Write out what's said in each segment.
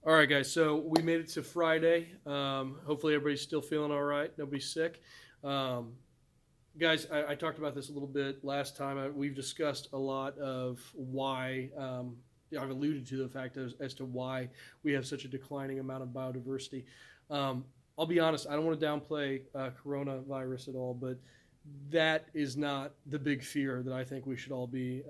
All right, guys. So we made it to Friday. Hopefully, everybody's still feeling all right. Nobody's sick. Um, Guys, I talked about this a little bit last time. We've discussed a lot of why. Yeah, I've alluded to the fact as to why we have such a declining amount of biodiversity. Um, I'll be honest. I don't want to downplay coronavirus at all, but that is not the big fear that I think we should all be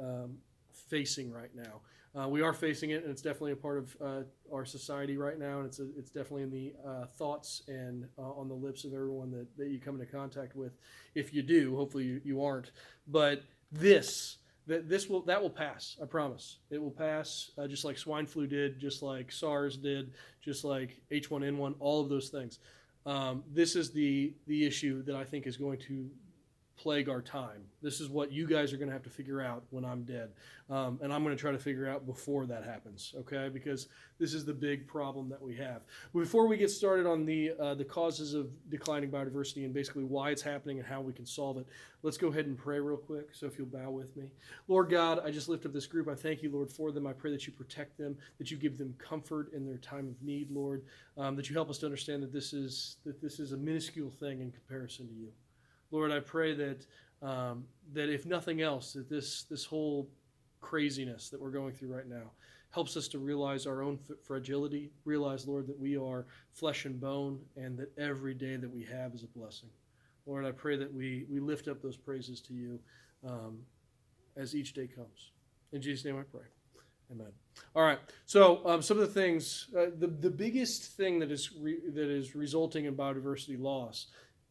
facing right now. We are facing it, and it's definitely a part of our society right now, and it's definitely in the thoughts and on the lips of everyone that you come into contact with. If you do, hopefully you aren't. But that will pass. I promise. It will pass, just like swine flu did, just like SARS did, just like H1N1. All of those things. This is the issue that I think is going to plague our time. This is what you guys are going to have to figure out when I'm dead. And I'm going to try to figure out before that happens, okay? Because this is the big problem that we have. Before we get started on the causes of declining biodiversity and basically why it's happening and how we can solve it, let's go ahead and pray real quick. So if you'll bow with me. Lord God, I just lift up this group. I thank you, Lord, for them. I pray that you protect them, that you give them comfort in their time of need, Lord, that you help us to understand that this is a minuscule thing in comparison to you. Lord, I pray that that if nothing else, that this whole craziness that we're going through right now helps us to realize our own fragility, realize, Lord, that we are flesh and bone, and that every day that we have is a blessing. Lord, I pray that we lift up those praises to you as each day comes. In Jesus' name I pray. Amen. All right. So some of the things, the biggest thing that is resulting in biodiversity loss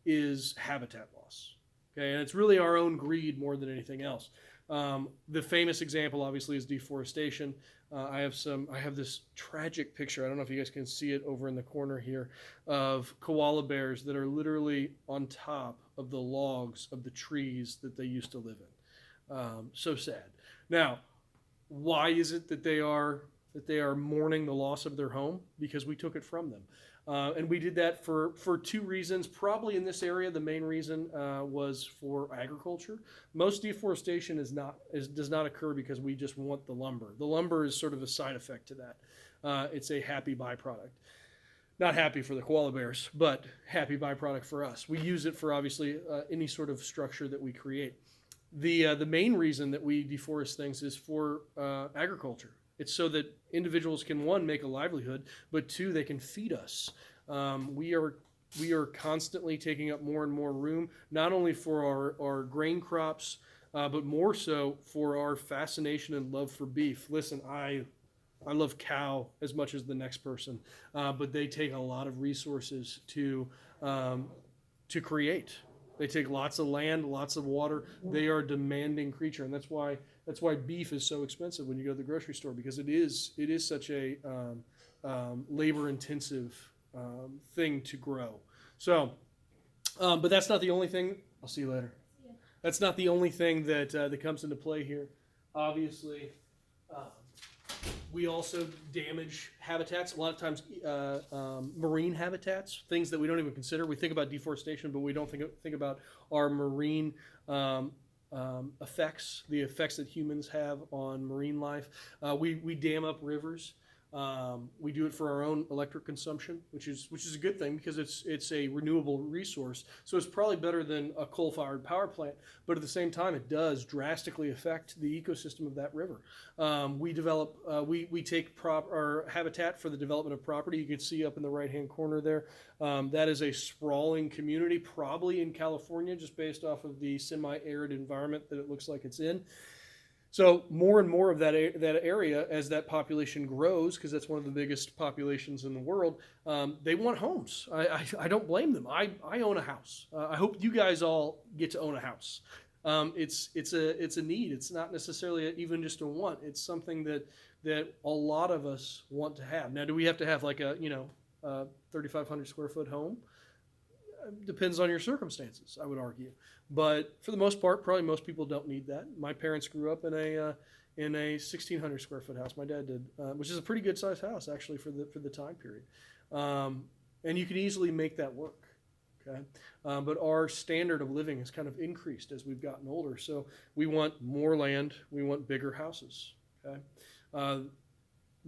is habitat loss. Okay, and it's really our own greed more than anything else. The famous example, obviously, is deforestation. I have this tragic picture. I don't know if you guys can see it over in the corner here of koala bears that are literally on top of the logs of the trees that they used to live in. So sad. Now, why is it that they are mourning the loss of their home? Because we took it from them. And we did that for two reasons. Probably in this area, the main reason was for agriculture. Most deforestation does not occur because we just want the lumber. The lumber is sort of a side effect to that. It's a happy byproduct. Not happy for the koala bears, but happy byproduct for us. We use it for obviously any sort of structure that we create. The main reason that we deforest things is for agriculture. It's so that individuals can, one, make a livelihood, but two, they can feed us. We are constantly taking up more and more room, not only for our grain crops, but more so for our fascination and love for beef. Listen, I love cow as much as the next person, but they take a lot of resources to create. They take lots of land, lots of water. They are a demanding creature, and that's why beef is so expensive when you go to the grocery store, because it is such a labor-intensive thing to grow. So, but that's not the only thing. I'll see you later. Yeah. That's not the only thing that comes into play here. Obviously, we also damage habitats. A lot of times, marine habitats, things that we don't even consider. We think about deforestation, but we don't think about our marine effects, the effects that humans have on marine life. We dam up rivers. We do it for our own electric consumption, which is a good thing because it's a renewable resource. So it's probably better than a coal-fired power plant. But at the same time, it does drastically affect the ecosystem of that river. We take our habitat for the development of property. You can see up in the right-hand corner there. That is a sprawling community, probably in California, just based off of the semi-arid environment that it looks like it's in. So more and more of that area, as that population grows, because that's one of the biggest populations in the world, they want homes. I don't blame them. I own a house. I hope you guys all get to own a house. It's a need. It's not necessarily even just a want. It's something that a lot of us want to have. Now, do we have to have like a 3,500 square foot home? Depends on your circumstances, I would argue. But for the most part, probably most people don't need that. My parents grew up in a 1,600 square foot house. My dad did, which is a pretty good sized house actually for the time period. And you can easily make that work. Okay, but our standard of living has kind of increased as we've gotten older. So we want more land. We want bigger houses. Okay.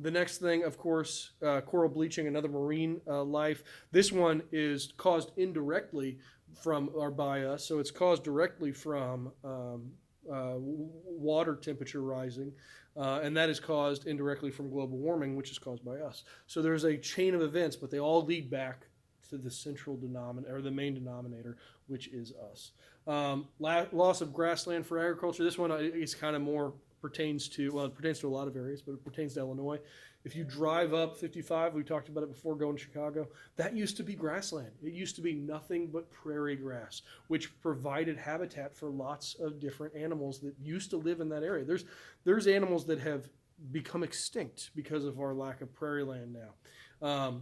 The next thing, of course, coral bleaching, another marine life. This one is caused indirectly from or by us, so it's caused directly from water temperature rising, and that is caused indirectly from global warming, which is caused by us. So there's a chain of events, but they all lead back to the central denominator, or the main denominator, which is us. Loss of grassland for agriculture. This one is kind of more pertains to, well, it pertains to a lot of areas, but it pertains to Illinois. If you drive up 55, we talked about it before going to Chicago, that used to be grassland. It used to be nothing but prairie grass, which provided habitat for lots of different animals that used to live in that area. There's animals that have become extinct because of our lack of prairie land now.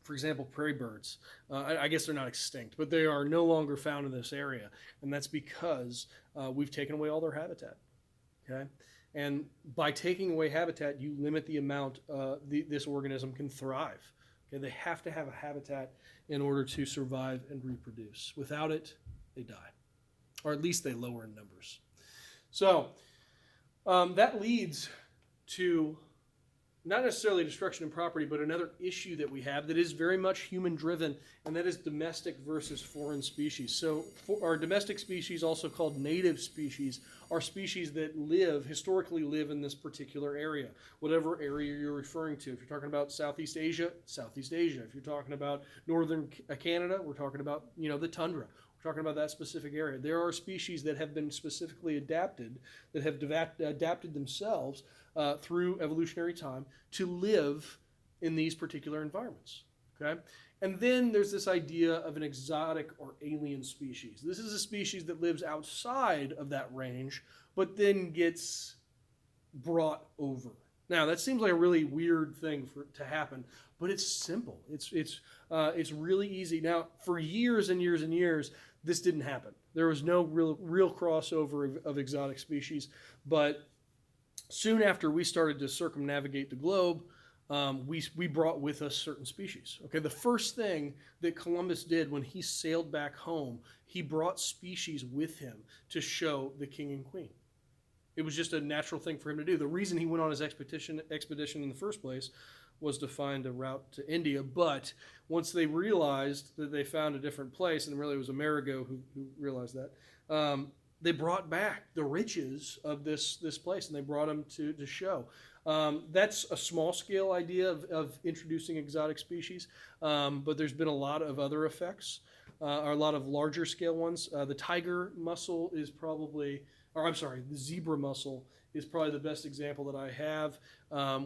For example, prairie birds. I guess they're not extinct, but they are no longer found in this area, and that's because we've taken away all their habitat. Okay, and by taking away habitat, you limit the amount this organism can thrive. Okay, they have to have a habitat in order to survive and reproduce. Without it, they die, or at least they lower in numbers. So that leads to not necessarily destruction of property, but another issue that we have that is very much human-driven, and that is domestic versus foreign species. So our domestic species, also called native species, are species that historically live in this particular area, whatever area you're referring to. If you're talking about Southeast Asia, Southeast Asia. If you're talking about northern Canada, we're talking about, the tundra. We're talking about that specific area. There are species that have been specifically adapted, that have adapted themselves through evolutionary time to live in these particular environments. Okay? And then there's this idea of an exotic or alien species. This is a species that lives outside of that range, but then gets brought over. Now, that seems like a really weird thing to happen, but it's simple. It's really easy. Now, for years and years and years, this didn't happen. There was no real crossover of exotic species, but soon after we started to circumnavigate the globe, we brought with us certain species. Okay, the first thing that Columbus did when he sailed back home, he brought species with him to show the king and queen. It was just a natural thing for him to do. The reason he went on his expedition in the first place was to find a route to India. But once they realized that they found a different place, and really it was Amerigo who realized that, they brought back the riches of this place, and they brought them to show. That's a small-scale idea of introducing exotic species, but there's been a lot of other effects, or a lot of larger-scale ones. The tiger mussel is probably, or I'm sorry, the zebra mussel is probably the best example that I have,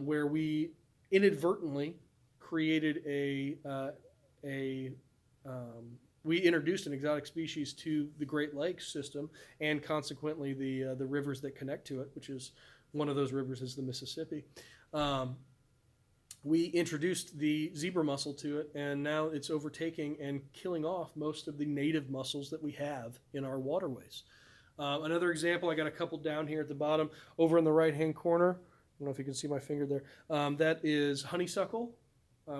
where we inadvertently created we introduced an exotic species to the Great Lakes system, and consequently the rivers that connect to it, which is one of those rivers is the Mississippi. We introduced the zebra mussel to it, and now it's overtaking and killing off most of the native mussels that we have in our waterways. Another example, I got a couple down here at the bottom, over in the right-hand corner. I don't know if you can see my finger there. That is honeysuckle.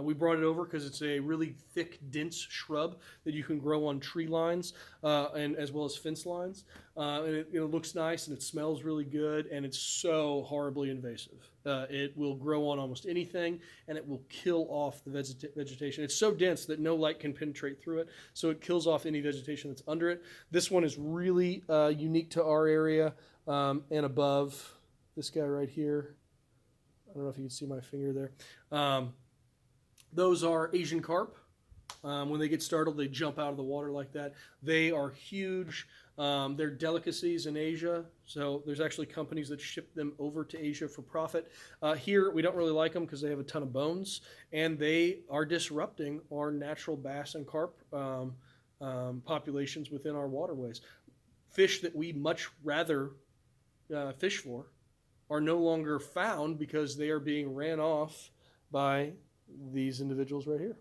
We brought it over because it's a really thick, dense shrub that you can grow on tree lines and as well as fence lines. And it looks nice and it smells really good, and it's so horribly invasive. It will grow on almost anything, and it will kill off the vegetation. It's so dense that no light can penetrate through it, so it kills off any vegetation that's under it. This one is really unique to our area and above. This guy right here. I don't know if you can see my finger there. Those are Asian carp. When they get startled, they jump out of the water like that. They are huge. They're delicacies in Asia, so there's actually companies that ship them over to Asia for profit. Here, we don't really like them because they have a ton of bones, and they are disrupting our natural bass and carp populations within our waterways. Fish that we much rather fish for are no longer found because they are being ran off by these individuals right here.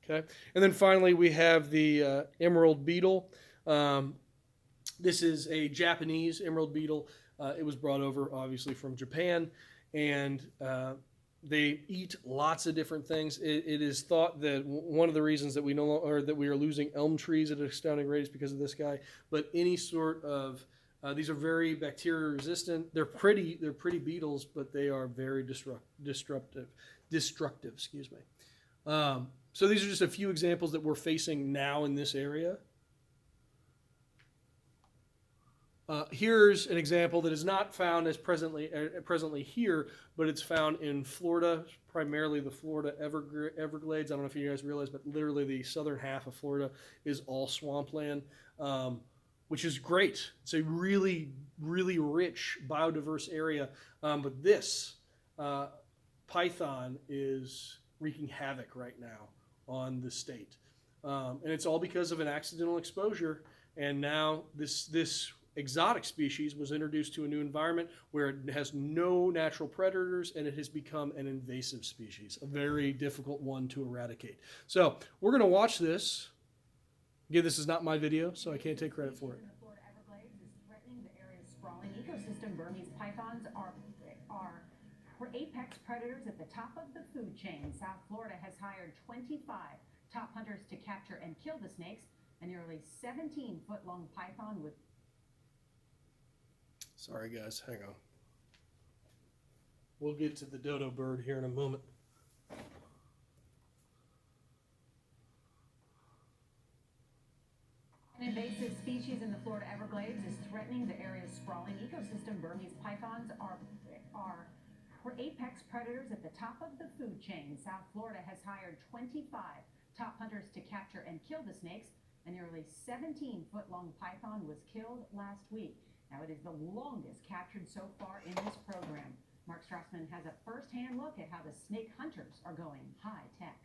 Okay, and then finally we have the emerald beetle. This is a Japanese emerald beetle. It was brought over obviously from Japan, and they eat lots of different things. It is thought that one of the reasons that we are losing elm trees at an astounding rate is because of this guy. But any sort of These are very bacteria resistant. They're pretty beetles, but they are very destructive. Excuse me. So these are just a few examples that we're facing now in this area. Here's an example that is not found as presently here, but it's found in Florida, primarily the Florida Everglades. I don't know if you guys realize, but literally the southern half of Florida is all swampland, which is great. It's a really, really rich, biodiverse area. But this python is wreaking havoc right now on the state. And it's all because of an accidental exposure. And now this exotic species was introduced to a new environment where it has no natural predators, and it has become an invasive species, a very difficult one to eradicate. So we're going to watch this. Again, this is not my video, so I can't take credit for it. The Florida Everglades is threatening the area's sprawling ecosystem. Burmese pythons are apex predators at the top of the food chain. South Florida has hired 25 top hunters to capture and kill the snakes. A nearly 17-foot-long python with... Sorry, guys. Hang on. We'll get to the dodo bird here in a moment. An invasive species in the Florida Everglades is threatening the area's sprawling ecosystem. Burmese pythons are apex predators at the top of the food chain. South Florida has hired 25 top hunters to capture and kill the snakes. A nearly 17-foot-long python was killed last week. Now, it is the longest captured so far in this program. Mark Strassman has a first-hand look at how the snake hunters are going high-tech.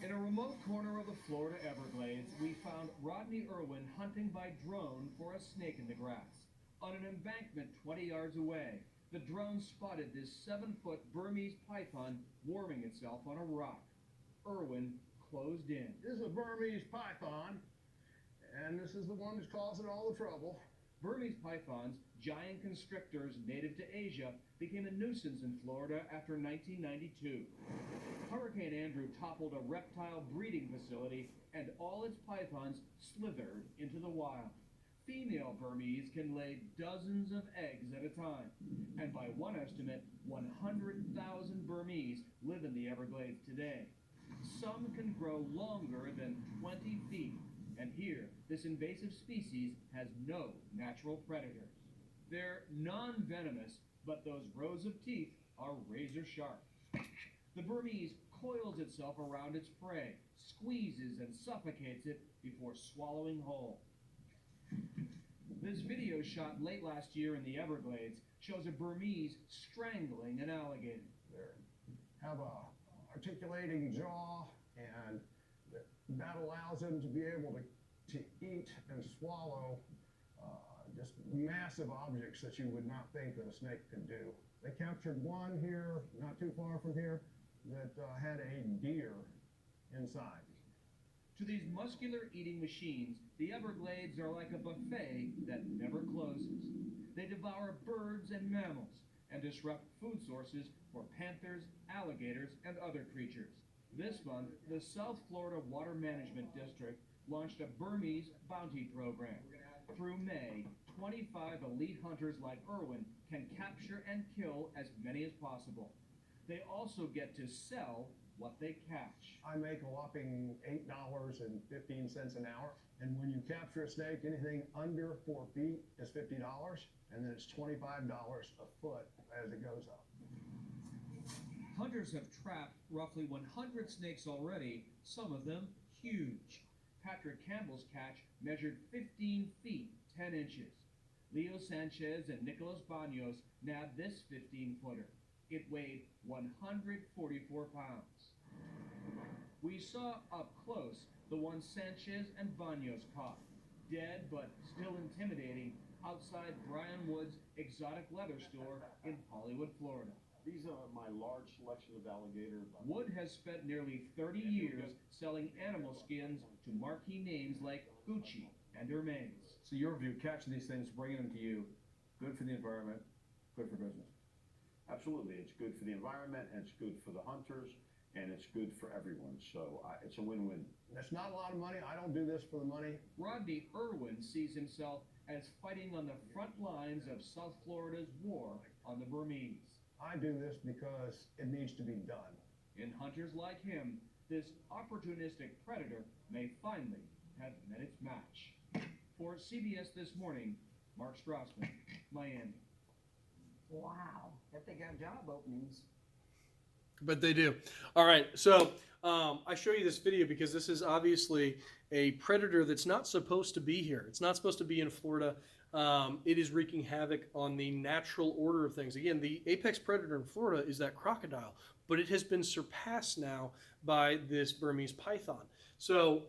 In a remote corner of the Florida Everglades, we found Rodney Irwin hunting by drone for a snake in the grass. On an embankment 20 yards away, the drone spotted this 7-foot Burmese python warming itself on a rock. Irwin closed in. This is a Burmese python, and this is the one that's causing all the trouble. Burmese pythons, giant constrictors native to Asia, became a nuisance in Florida after 1992. Hurricane Andrew toppled a reptile breeding facility, and all its pythons slithered into the wild. Female Burmese can lay dozens of eggs at a time, and by one estimate, 100,000 Burmese live in the Everglades today. Some can grow longer than 20 feet, and here, this invasive species has no natural predators. They're non-venomous, but those rows of teeth are razor sharp. The Burmese coils itself around its prey, squeezes and suffocates it before swallowing whole. This video shot late last year in the Everglades shows a Burmese strangling an alligator. They have a articulating jaw, and that allows them to be able to eat and swallow just massive objects that you would not think that a snake could do. They captured one here, not too far from here, that had a deer inside. To these muscular eating machines, the Everglades are like a buffet that never closes. They devour birds and mammals and disrupt food sources for panthers, alligators, and other creatures. This month, the South Florida Water Management District launched a Burmese bounty program. Through May, 25 elite hunters like Irwin can capture and kill as many as possible. They also get to sell what they catch. I make a whopping $8.15 an hour, and when you capture a snake, anything under 4 feet is $50, and then it's $25 a foot as it goes up. Hunters have trapped roughly 100 snakes already, some of them huge. Patrick Campbell's catch measured 15 feet, 10 inches. Leo Sanchez and Nicolas Banos nabbed this 15-footer. It weighed 144 pounds. We saw up close the one Sanchez and Banos caught, dead but still intimidating, outside Brian Wood's exotic leather store in Hollywood, Florida. These are my large selection of alligators. Wood has spent nearly 30 years selling animal skins to marquee names like Gucci and Hermes. So your view, catching these things, bringing them to you, good for the environment, good for business? Absolutely. It's good for the environment, and it's good for the hunters, and it's good for everyone. So it's a win-win. It's not a lot of money. I don't do this for the money. Rodney Irwin sees himself as fighting on the front lines of South Florida's war on the Burmese. I do this because it needs to be done. In hunters like him, this opportunistic predator may finally have met its match. For CBS This Morning, Mark Strassman, Miami. Wow. If they got job openings. But they do. All right, so I show you this video because this is obviously a predator that's not supposed to be here. It's not supposed to be in Florida. It is wreaking havoc on the natural order of things. Again, the apex predator in Florida is that crocodile, but it has been surpassed now by this Burmese python. So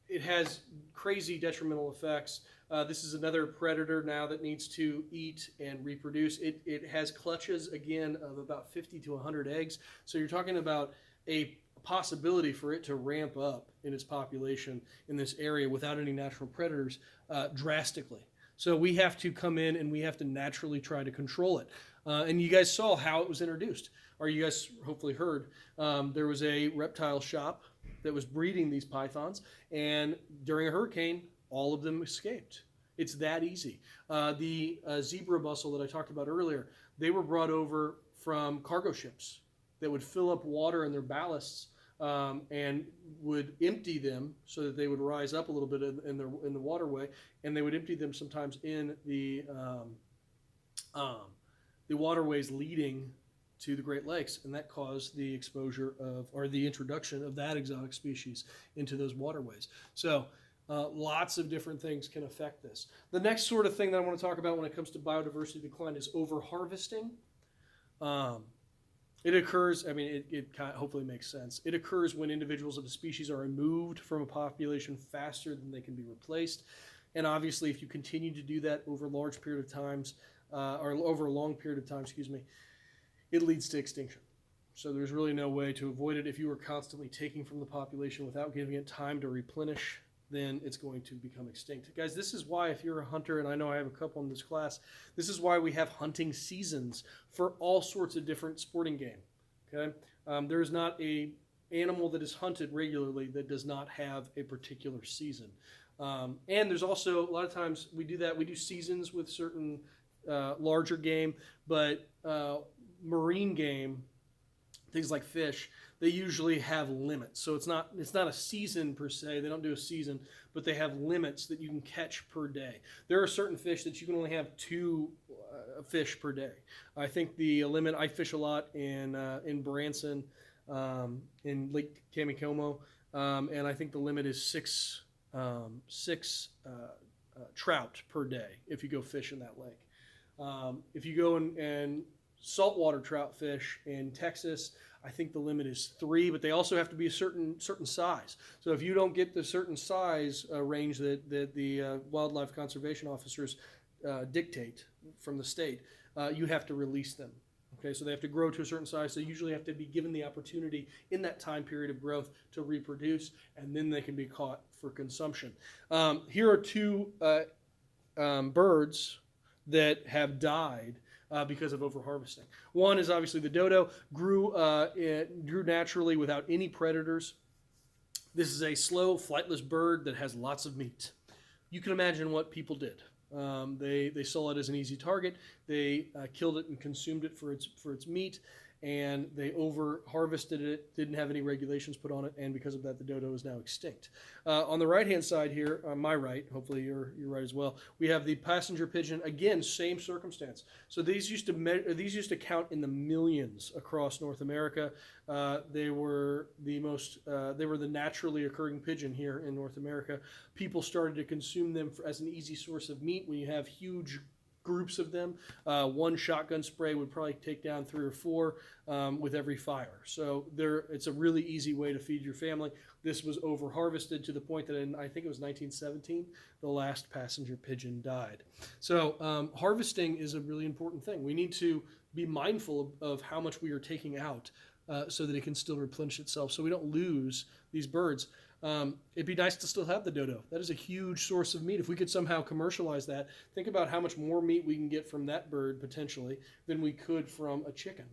it has crazy detrimental effects. This is another predator now that needs to eat and reproduce. It has clutches, again, of about 50 to 100 eggs. So you're talking about a possibility for it to ramp up in its population in this area without any natural predators drastically. So we have to come in and we have to naturally try to control it. And you guys saw how it was introduced, or you guys hopefully heard. There was a reptile shop that was breeding these pythons, and during a hurricane, all of them escaped. It's that easy. The zebra mussel that I talked about earlier, they were brought over from cargo ships that would fill up water in their ballasts and would empty them so that they would rise up a little bit in the waterway, and they would empty them sometimes in the waterways leading to the Great Lakes, and that caused the exposure of, or the introduction of that exotic species into those waterways. So lots of different things can affect this. The next sort of thing that I want to talk about when it comes to biodiversity decline is over-harvesting. It occurs, I mean, it kind of hopefully makes sense. It occurs when individuals of a species are removed from a population faster than they can be replaced. And obviously, if you continue to do that over a large period of times, or over a long period of time, it leads to extinction. So there's really no way to avoid it. If you are constantly taking from the population without giving it time to replenish, then it's going to become extinct. Guys, this is why, if you're a hunter, and I know I have a couple in this class, this is why we have hunting seasons for all sorts of different sporting game. Okay, there is not a animal that is hunted regularly that does not have a particular season. And there's also a lot of times we do that. We do seasons with certain larger game, but marine game, things like fish, they usually have limits. So it's not a season per se. They don't do a season, but they have limits that you can catch per day. There are certain fish that you can only have 2 fish per day. I think the limit, I fish a lot in Branson, in Lake Tamicomo, and I think the limit is 6 trout per day if you go fish in that lake. If you go and saltwater trout fish in Texas, I think the limit is 3, but they also have to be a certain size. So if you don't get the certain size range that the wildlife conservation officers dictate from the state, you have to release them. Okay, so they have to grow to a certain size. So they usually have to be given the opportunity in that time period of growth to reproduce, and then they can be caught for consumption. Here are 2 birds that have died because of overharvesting. One is obviously the dodo, grew naturally without any predators. This is a slow, flightless bird that has lots of meat. You can imagine what people did. They saw it as an easy target. They killed it and consumed it for its meat, and they over-harvested it, didn't have any regulations put on it, and because of that, the dodo is now extinct. On the right-hand side here, on my right, hopefully you're right as well, we have the passenger pigeon. Again, same circumstance. So these used to count in the millions across North America. They were the naturally occurring pigeon here in North America. People started to consume them as an easy source of meat. When you have huge groups of them, one shotgun spray would probably take down 3 or 4 with every fire. So it's a really easy way to feed your family. This was over harvested to the point that in, I think it was 1917, the last passenger pigeon died. So harvesting is a really important thing. We need to be mindful of how much we are taking out so that it can still replenish itself, so we don't lose these birds. It'd be nice to still have the dodo. That is a huge source of meat. If we could somehow commercialize that, think about how much more meat we can get from that bird potentially than we could from a chicken.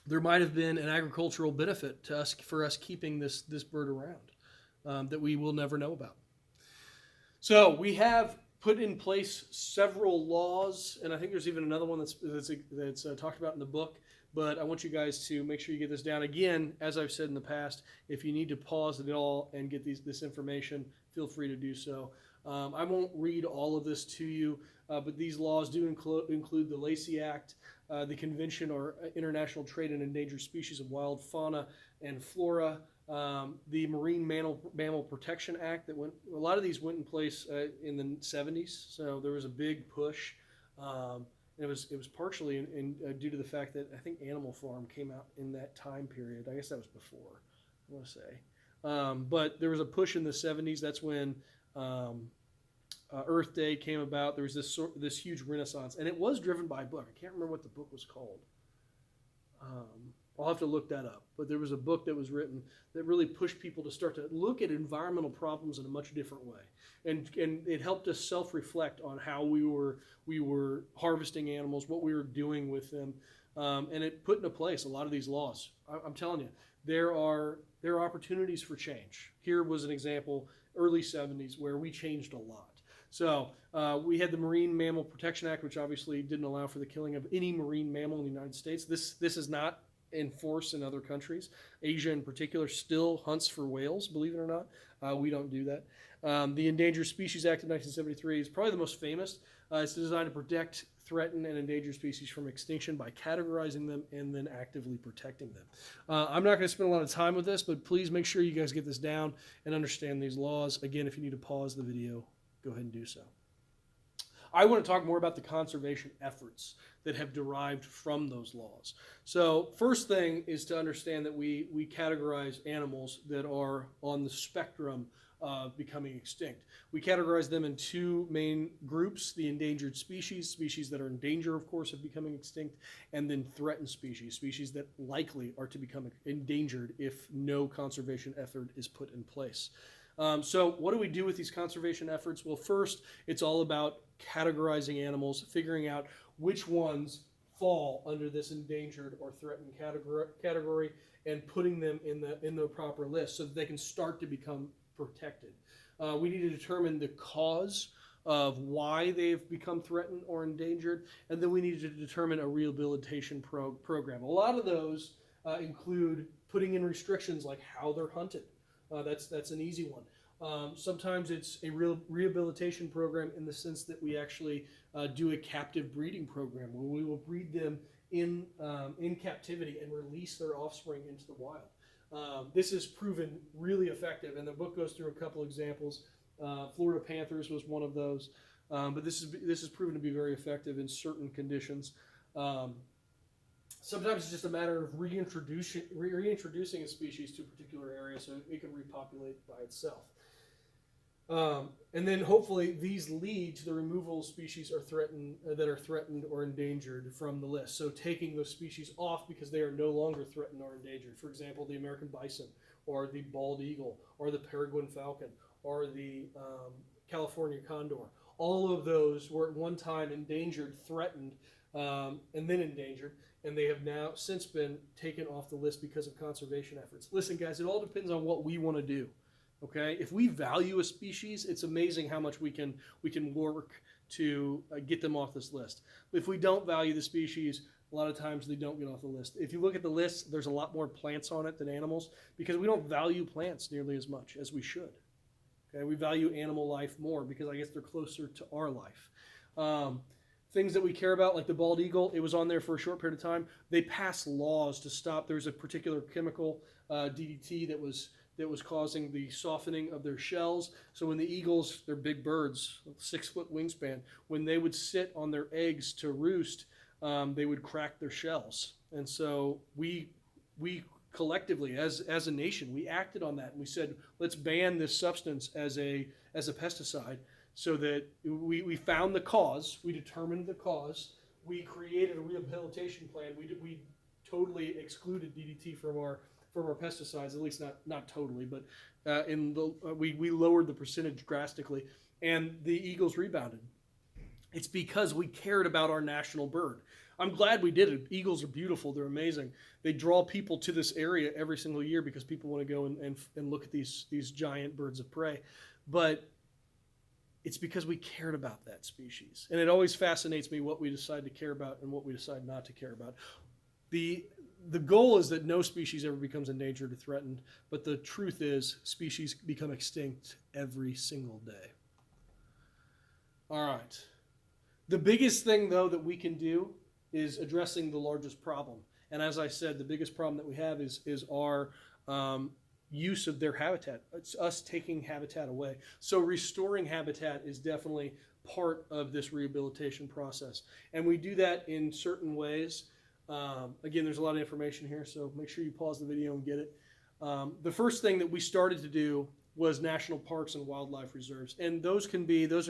there might have been an agricultural benefit to us for us keeping this bird around that we will never know about. So we have put in place several laws, and I think there's even another one that's talked about in the book. But I want you guys to make sure you get this down. Again, as I've said in the past, if you need to pause it all and get this information, feel free to do so. I won't read all of this to you, but these laws do include the Lacey Act, the Convention or International Trade in Endangered Species of Wild Fauna and Flora, the Marine Mammal Protection Act that a lot of these went in place in the 70s, so there was a big push. And it was partially due to the fact that I think Animal Farm came out in that time period. I guess that was before, I want to say. But there was a push in the 70s. That's when Earth Day came about. There was this huge renaissance, and it was driven by a book. I can't remember what the book was called. I'll have to look that up. But there was a book that was written that really pushed people to start to look at environmental problems in a much different way, and it helped us self-reflect on how we were harvesting animals, what we were doing with them, and it put into place a lot of these laws. I'm telling you, there are opportunities for change. Here was an example, early 70s, where we changed a lot. So we had the Marine Mammal Protection Act, which obviously didn't allow for the killing of any marine mammal in the United States. This is not in force in other countries. Asia in particular still hunts for whales, believe it or not. We don't do that. The Endangered Species Act of 1973 is probably the most famous. It's designed to protect threatened and endangered species from extinction by categorizing them and then actively protecting them. I'm not going to spend a lot of time with this, but please make sure you guys get this down and understand these laws. Again, if you need to pause the video, go ahead and do so. I want to talk more about the conservation efforts that have derived from those laws. So first thing is to understand that we categorize animals that are on the spectrum of becoming extinct. We categorize them in two main groups: the endangered species that are in danger, of course, of becoming extinct, and then threatened species that likely are to become endangered if no conservation effort is put in place. So what do we do with these conservation efforts? Well, first, it's all about categorizing animals, figuring out which ones fall under this endangered or threatened category, and putting them in the proper list so that they can start to become protected. We need to determine the cause of why they've become threatened or endangered, and then we need to determine a rehabilitation program. A lot of those include putting in restrictions like how they're hunted. That's an easy one. Sometimes it's a real rehabilitation program in the sense that we actually do a captive breeding program where we will breed them in captivity and release their offspring into the wild. This has proven really effective, and the book goes through a couple examples. Florida panthers was one of those, but this is proven to be very effective in certain conditions. Sometimes it's just a matter of reintroducing a species to a particular area so it can repopulate by itself. And then hopefully these lead to the removal of species that are threatened or endangered from the list. So taking those species off because they are no longer threatened or endangered. For example, the American bison, or the bald eagle, or the peregrine falcon, or the California condor. All of those were at one time endangered, threatened, and then endangered, and they have now since been taken off the list because of conservation efforts. Listen, guys, it all depends on what we want to do. Okay, if we value a species, it's amazing how much we can work to get them off this list. If we don't value the species, a lot of times they don't get off the list. If you look at the list, there's a lot more plants on it than animals because we don't value plants nearly as much as we should. Okay, we value animal life more because I guess they're closer to our life. Things that we care about, like the bald eagle, it was on there for a short period of time. They passed laws to stop. There's a particular chemical, DDT, that was causing the softening of their shells. So when the eagles, they're big birds, 6-foot wingspan, when they would sit on their eggs to roost, they would crack their shells. And so we collectively, as a nation, we acted on that, and we said, let's ban this substance as a pesticide, so that we found the cause, we determined the cause, we created a rehabilitation plan. We totally excluded DDT from our pesticides, at least not totally, but we lowered the percentage drastically, and the eagles rebounded. It's because we cared about our national bird. I'm glad we did it. Eagles are beautiful. They're amazing. They draw people to this area every single year because people want to go and look at these giant birds of prey. But it's because we cared about that species. And it always fascinates me what we decide to care about and what we decide not to care about. The goal is that no species ever becomes endangered or threatened, but the truth is species become extinct every single day. All right. The biggest thing, though, that we can do is addressing the largest problem. And as I said, the biggest problem that we have is our use of their habitat. It's us taking habitat away. So restoring habitat is definitely part of this rehabilitation process. And we do that in certain ways. Again, there's a lot of information here, so make sure you pause the video and get it. The first thing that we started to do was national parks and wildlife reserves. And those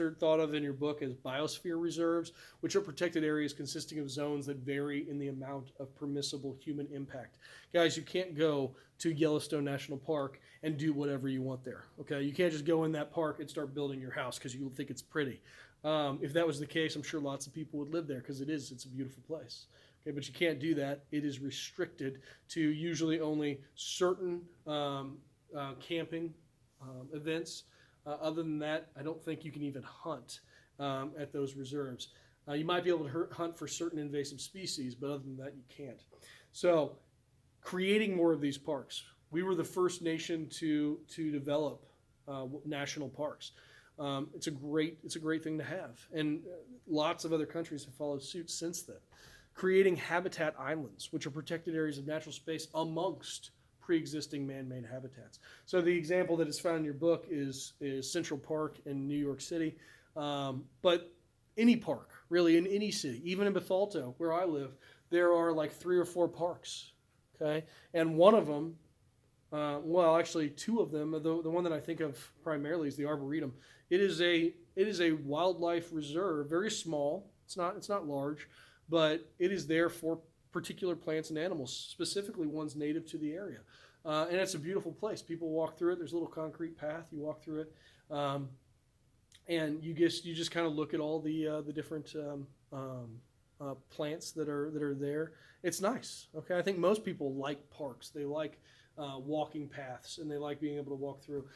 are thought of in your book as biosphere reserves, which are protected areas consisting of zones that vary in the amount of permissible human impact. Guys, you can't go to Yellowstone National Park and do whatever you want there, okay? You can't just go in that park and start building your house because you think it's pretty. If that was the case, I'm sure lots of people would live there because it's a beautiful place. Okay, but you can't do that. It is restricted to usually only certain camping events. Other than that, I don't think you can even hunt at those reserves. You might be able to hunt for certain invasive species, but other than that, you can't. So, creating more of these parks. We were the first nation to develop national parks. It's a great thing to have, and lots of other countries have followed suit since then. Creating habitat islands, which are protected areas of natural space amongst pre-existing man-made habitats. So the example that is found in your book is Central Park in New York City, but any park, really, in any city, even in Bethalto, where I live, there are like 3 or 4 parks, okay? And one of them, well, actually 2 of them, the one that I think of primarily is the Arboretum. It is a wildlife reserve, very small. It's not large, but it is there for particular plants and animals, specifically ones native to the area. And it's a beautiful place. People walk through it. There's a little concrete path. You walk through it, and you just kind of look at all the different plants that are there. It's nice. Okay, I think most people like parks. They like walking paths, and they like being able to walk through.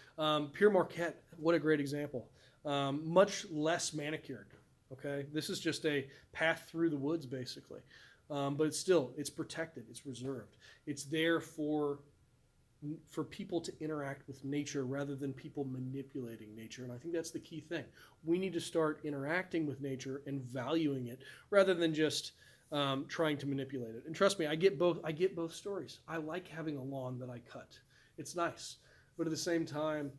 Pere Marquette, what a great example. Much less manicured. Okay, this is just a path through the woods, basically. But it's protected, it's reserved. It's there for people to interact with nature rather than people manipulating nature. And I think that's the key thing. We need to start interacting with nature and valuing it rather than just trying to manipulate it. And trust me, I get both stories. I like having a lawn that I cut. It's nice. But at the same time,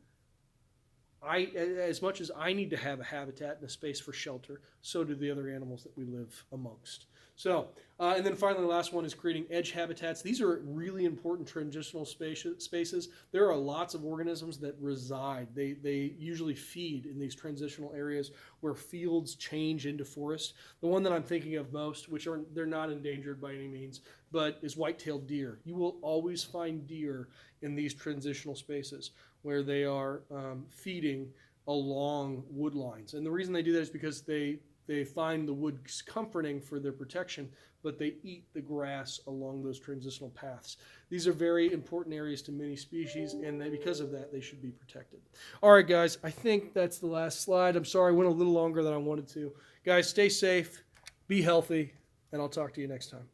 as much as I need to have a habitat and a space for shelter, so do the other animals that we live amongst. So, and then finally, the last one is creating edge habitats. These are really important transitional spaces. There are lots of organisms that reside. They usually feed in these transitional areas where fields change into forest. The one that I'm thinking of most, they're not endangered by any means, but is white-tailed deer. You will always find deer in these transitional spaces where they are feeding along wood lines. And the reason they do that is because they find the woods comforting for their protection, but they eat the grass along those transitional paths. These are very important areas to many species, and because of that, they should be protected. All right, guys, I think that's the last slide. I'm sorry, I went a little longer than I wanted to. Guys, stay safe, be healthy, and I'll talk to you next time.